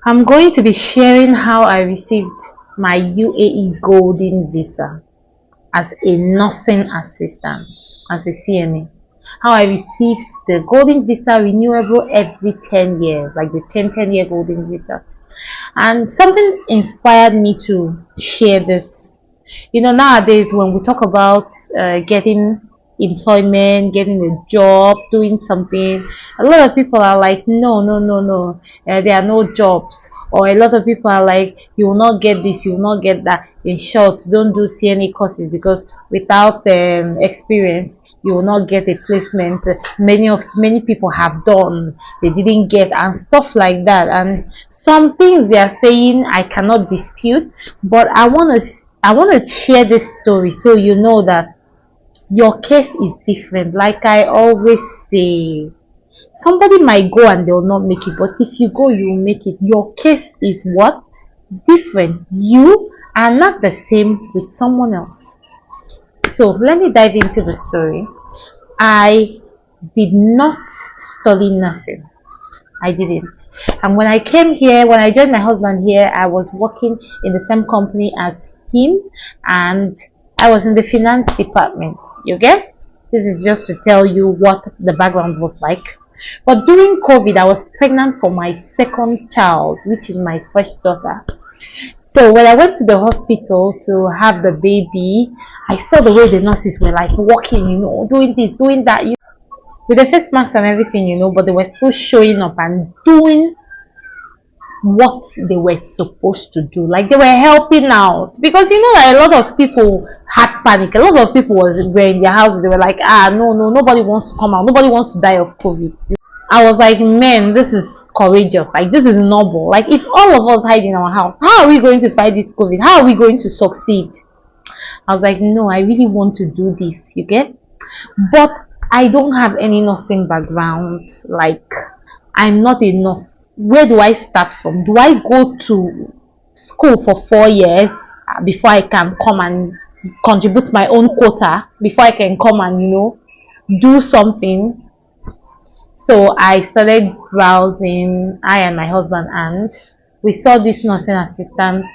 I'm going to be sharing how I received my UAE Golden Visa as a nursing assistant, as a CNA. How I received the Golden Visa renewable every 10 years, like the 10-year Golden Visa. And something inspired me to share this. Nowadays when we talk about getting employment, getting a job, doing something, a lot of people are like, no, no, no, no, there are no jobs. Or a lot of people are like, you will not get this, you will not get that. In short, don't do CNA courses because without experience, you will not get a placement. Many people have done, they didn't get, and stuff like that. And some things they are saying I cannot dispute, but I want to share this story so you know that your case is different. Like I always say, somebody might go and they'll not make it, but if you go, you will make it. Your case is what? Different. You are not the same with someone else. So let me dive into the story. I did not study nursing. I didn't. And when I came here, when I joined my husband here, I was working in the same company as him, and I was in the finance department. You get? This is just to tell you what the background was like. But during COVID, I was pregnant for my second child, which is my first daughter. So when I went to the hospital to have the baby, I saw the way the nurses were like walking, doing this, doing that, with the face masks and everything, but they were still showing up and doing what they were supposed to do. Like they were helping out, because that a lot of people had panic. A lot of people were in their houses. They were like, no, no, nobody wants to come out. Nobody wants to die of COVID. I was like, man, this is courageous. Like this is noble. Like if all of us hide in our house, how are we going to fight this COVID? How are we going to succeed? I was like, no, I really want to do this. You get? But I don't have any nursing background. Like I'm not a nurse. Where do I start from? Do I go to school for 4 years before I can come and contribute my own quota, before I can come and do something? So I started browsing, I and my husband, and we saw this nursing assistant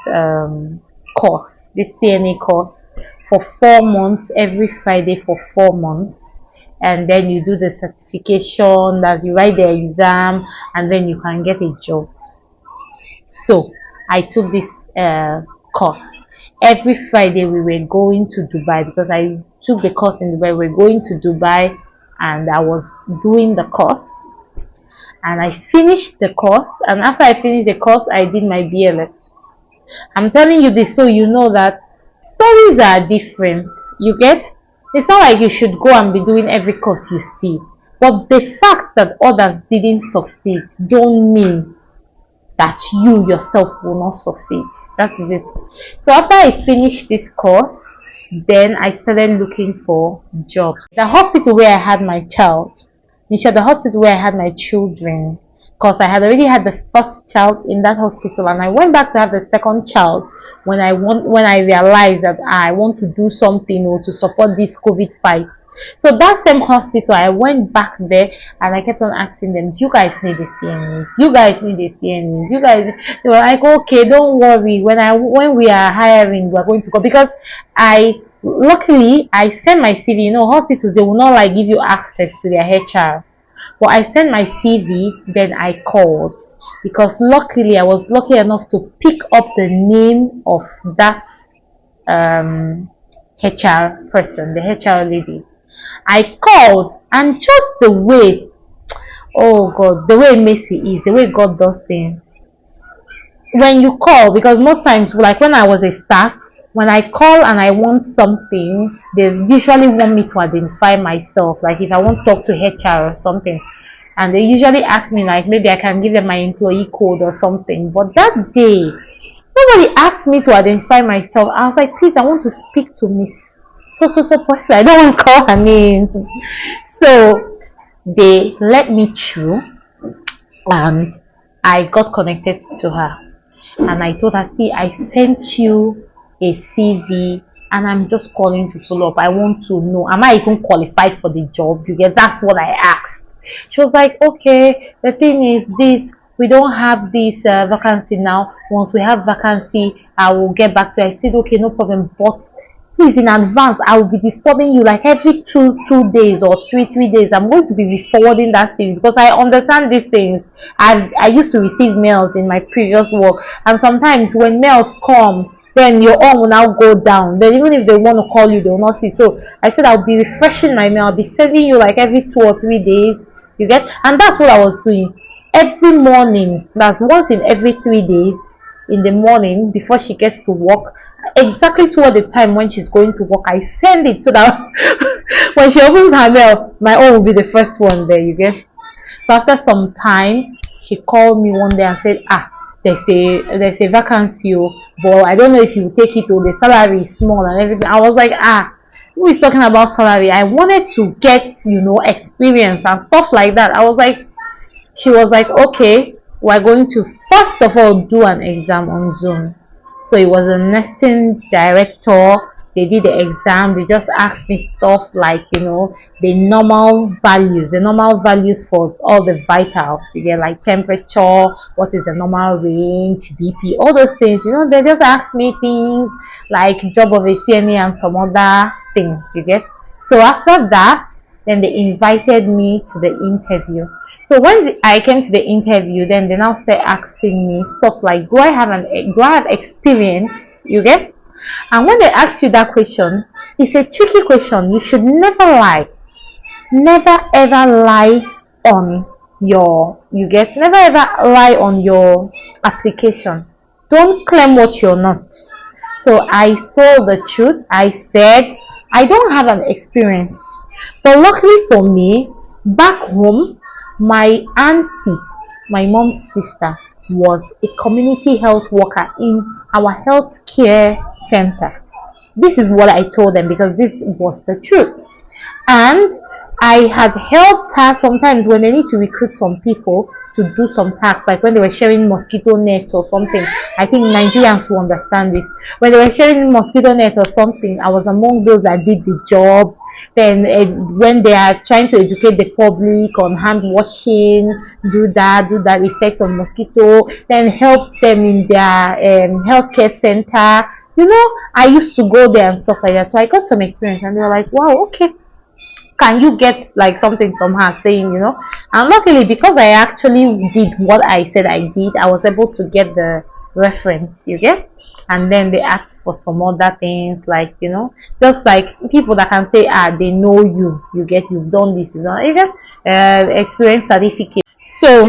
course, this CNA course, for 4 months, every Friday for 4 months. And then you do the certification, as you write the exam, and then you can get a job. So I took this course. Every Friday we were going to Dubai, because I took the course in Dubai. We were going to Dubai, and I was doing the course, and I finished the course. And after I finished the course, I did my BLS. I'm telling you this so you know that stories are different. You get? It's not like you should go and be doing every course you see, but the fact that others didn't succeed don't mean that you yourself will not succeed. That is it. So after I finished this course, then I started looking for jobs. The hospital where I had my child, the hospital where I had my children, because I had already had the first child in that hospital, and I went back to have the second child when I realized that I want to do something to support this COVID fight. So that same hospital, I went back there and I kept on asking them, do you guys need a CNA? Do you guys need a CNA? Do you guys? They were like, okay, don't worry. When we are hiring, we are going to go, because luckily I sent my CV. Hospitals, they will not like give you access to their HR. But I sent my CV, then I called, because luckily I was lucky enough to pick up the name of that HR person, the HR lady. I called, and just the way, oh God, the way Messi is, the way God does things. When you call, because most times, like when I was a staff, when I call and I want something, they usually want me to identify myself. Like if I want to talk to HR or something, and they usually ask me, like maybe I can give them my employee code or something. But that day, nobody asked me to identify myself. I was like, please, I want to speak to Miss so person. I don't want to call her name. So they let me through, and I got connected to her, and I told her, see, I sent you a CV, and I'm just calling to follow up. I want to know, am I even qualified for the job? That's what I asked. She was like, okay, the thing is this, we don't have this vacancy now. Once we have vacancy, I will get back to you. I said, okay, no problem, but please in advance, I will be disturbing you like every two days or three days. I'm going to be forwarding that CV because I understand these things. I used to receive mails in my previous work, and sometimes when mails come, then your own will now go down. Then even if they want to call you, they will not see. So I said I'll be refreshing my mail. I'll be sending you like every 2 or 3 days. You get, and that's what I was doing every morning. That's once in every 3 days in the morning before she gets to work, exactly toward the time when she's going to work, I send it so that when she opens her mail, my own will be the first one there. You get. So after some time, she called me one day and said, there's a vacancy, oh, but I don't know if you take it, or the salary is small and everything. I was like, who is talking about salary? I wanted to get, experience and stuff like that. I was like, she was like, okay, we're going to first of all do an exam on Zoom. So it was a nursing director. They did the exam. They just asked me stuff like, the normal values for all the vitals. You get like temperature, what is the normal range, BP, all those things. They just asked me things like job of a CNA and some other things. You get. So after that, then they invited me to the interview. So when I came to the interview, then they now start asking me stuff like, do I have experience? You get? And when they ask you that question, it's a tricky question. You should never lie. Never ever lie on never ever lie on your application. Don't claim what you're not. So I told the truth. I said, I don't have an experience. But luckily for me, back home, my auntie, my mom's sister, was a community health worker in our healthcare center. This is what I told them because this was the truth. And I had helped her sometimes when they need to recruit some people to do some tasks, like when they were sharing mosquito nets or something. I think Nigerians will understand this. When they were sharing mosquito net or something, I was among those that did the job. Then when they are trying to educate the public on hand washing, do that effects of mosquito, then help them in their healthcare center. I used to go there and stuff like that. So I got some experience, and they were like, wow, okay, can you get like something from her saying, and luckily because I actually did what I said I did, I was able to get the reference. You get. And then they asked for some other things like, just like people that can say, they know you've done this, you get experience certificate. So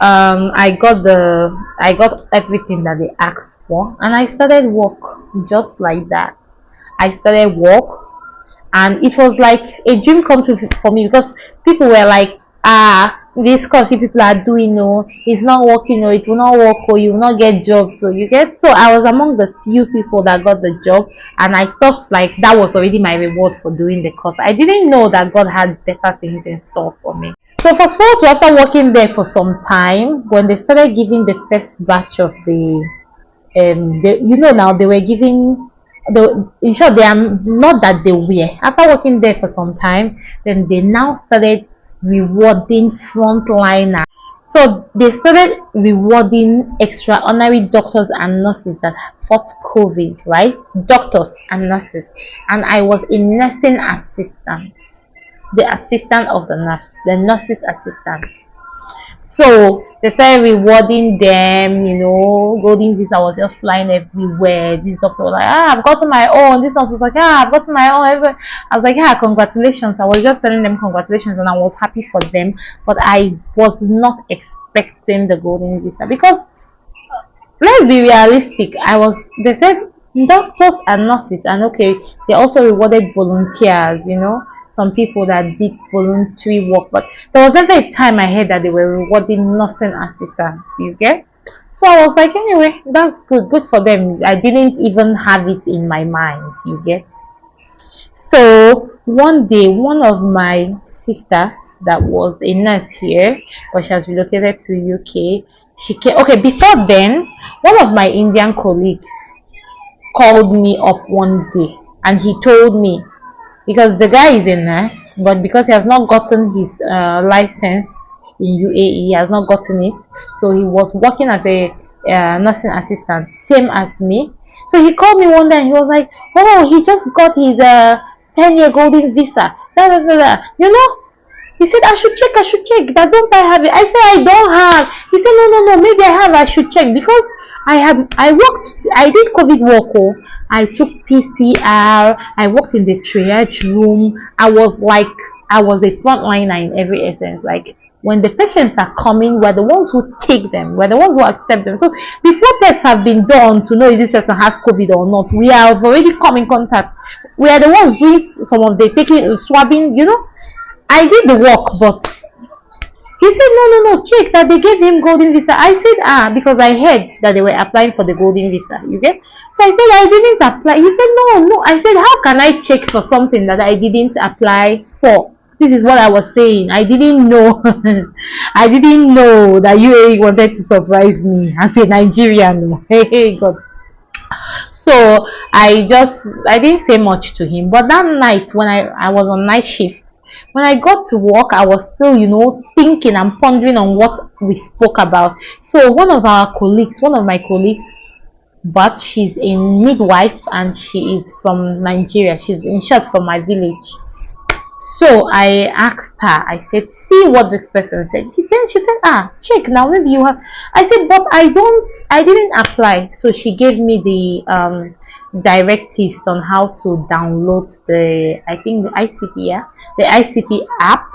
I got everything that they asked for, and I started work just like that. I started work, and it was like a dream come true for me because people were like, this course you people are doing, it's not working, it will not work, or you will not get jobs. So you get. So I was among the few people that got the job, and I thought like that was already my reward for doing the course. I didn't know that God had better things in store for me. So fast forward to after working there for some time, when they started giving the first batch of now they were giving in short, they are not that they were. After working there for some time, then they now started rewarding frontliners. So they started rewarding extraordinary doctors and nurses that fought COVID, right? Doctors and nurses. And I was a nursing assistant, the assistant of the nurse, the nurse's assistant. So they started rewarding them, golden visa was just flying everywhere. This doctor was like, I've gotten my own. This nurse was like, I've gotten my own. I was like, congratulations. I was just telling them congratulations, and I was happy for them. But I was not expecting the golden visa because, let's be realistic. They said doctors and nurses, and okay, they also rewarded volunteers, some people that did voluntary work, but there was never a time I heard that they were rewarding nursing assistants. You get. So I was like, anyway, that's good for them. I didn't even have it in my mind. You get. So one day, one of my sisters that was a nurse here, but she has relocated to UK. She came. Okay, before then, one of my Indian colleagues called me up one day, and he told me, because the guy is a nurse, but because he has not gotten his license in UAE. He has not gotten it, so he was working as a nursing assistant, same as me. So he called me one day and he was like, "Oh, he just got his 10-year golden visa." Da, da, da, da. You know, he said, I should check. That don't I have it? I said, I don't have. He said, no, no, no, maybe I have. I should check because I did COVID work. Oh, I took PCR. I worked in the triage room. I was a frontliner in every essence. Like, when the patients are coming, we're the ones who take them. We're the ones who accept them. So before tests have been done to know if this person has COVID or not, we have already come in contact. We are the ones doing some of the taking, swabbing, you know. I did the work, but he said, no, no, no, check that they gave him golden visa. I said, because I heard that they were applying for the golden visa, you get? So I said, I didn't apply. He said, no, no. I said, how can I check for something that I didn't apply for? This is what I was saying. I didn't know. I didn't know that UAE wanted to surprise me as a Nigerian. Hey, God. So I didn't say much to him. But that night when I was on night shift, when I got to work, I was still, thinking and pondering on what we spoke about. So one of my colleagues, but she's a midwife and she is from Nigeria. She's in short from my village. So I asked her, I said, see what this person said. Then she said, check now, maybe you have. I said, but I didn't apply. So she gave me the directives on how to download the ICP, yeah, the ICP app.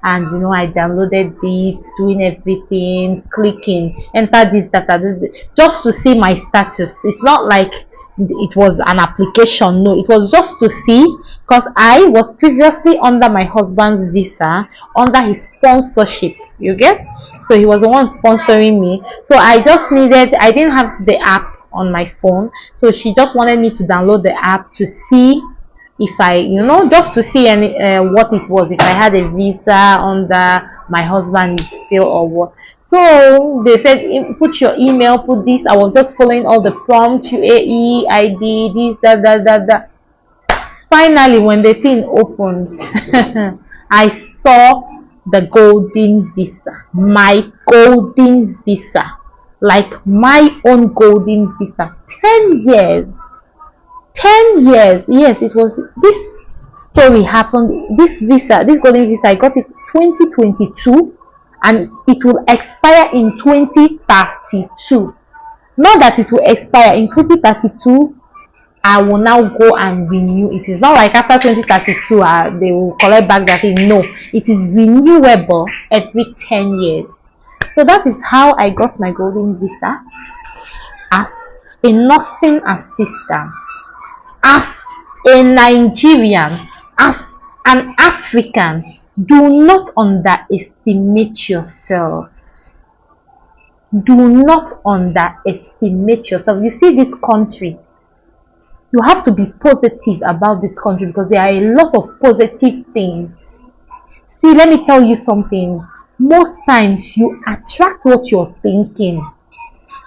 And I downloaded it, doing everything, clicking, enter this data, just to see my status. It's not like it was an application, no, it was just to see, because I was previously under my husband's visa, under his sponsorship, you get? So he was the one sponsoring me. So I didn't have the app on my phone, so she just wanted me to download the app to see if I, just to see what it was, if I had a visa under my husband still or what. So they said, put your email, put this. I was just following all the prompts, UAE, ID, this, that. Finally, when the thing opened, I saw the golden visa, my golden visa, like my own golden visa, 10 years. 10 years, yes, it was. This story happened. This golden visa, I got it 2022 and it will expire in 2032. Not that it will expire in 2032, I will now go and renew. It is not like after 2032 they will collect back that thing. No, it is renewable every 10 years. So that is how I got my golden visa, as a nursing assistant, as a Nigerian, as an African. Do not underestimate yourself. Do not underestimate yourself. You see, this country, you have to be positive about this country because there are a lot of positive things. See, let me tell you something. Most times you attract what you're thinking.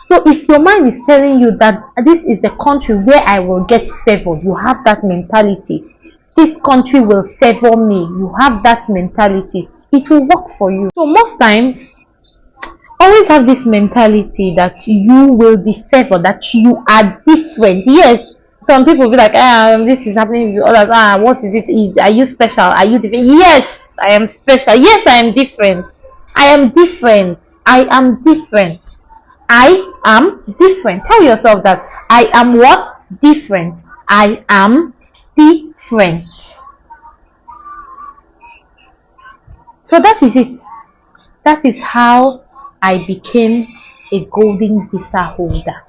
So if your mind is telling you that this is the country where I will get favored, you have that mentality. This country will favor me, you have that mentality. It will work for you. So most times, always have this mentality that you will be favored, that you are different. Yes, some people will be like, this is happening to others. What is it? Are you special? Are you different? Yes, I am special. Yes, I am different. I am different. I am different. I am different. Tell yourself that I am what? Different. I am different. So that is it. That is how I became a golden visa holder.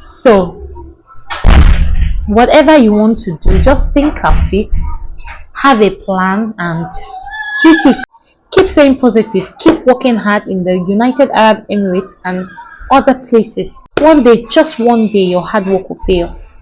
So whatever you want to do, just think of it, have a plan and hit it. Keep staying positive, keep working hard in the United Arab Emirates and other places. One day, just one day, your hard work will pay off.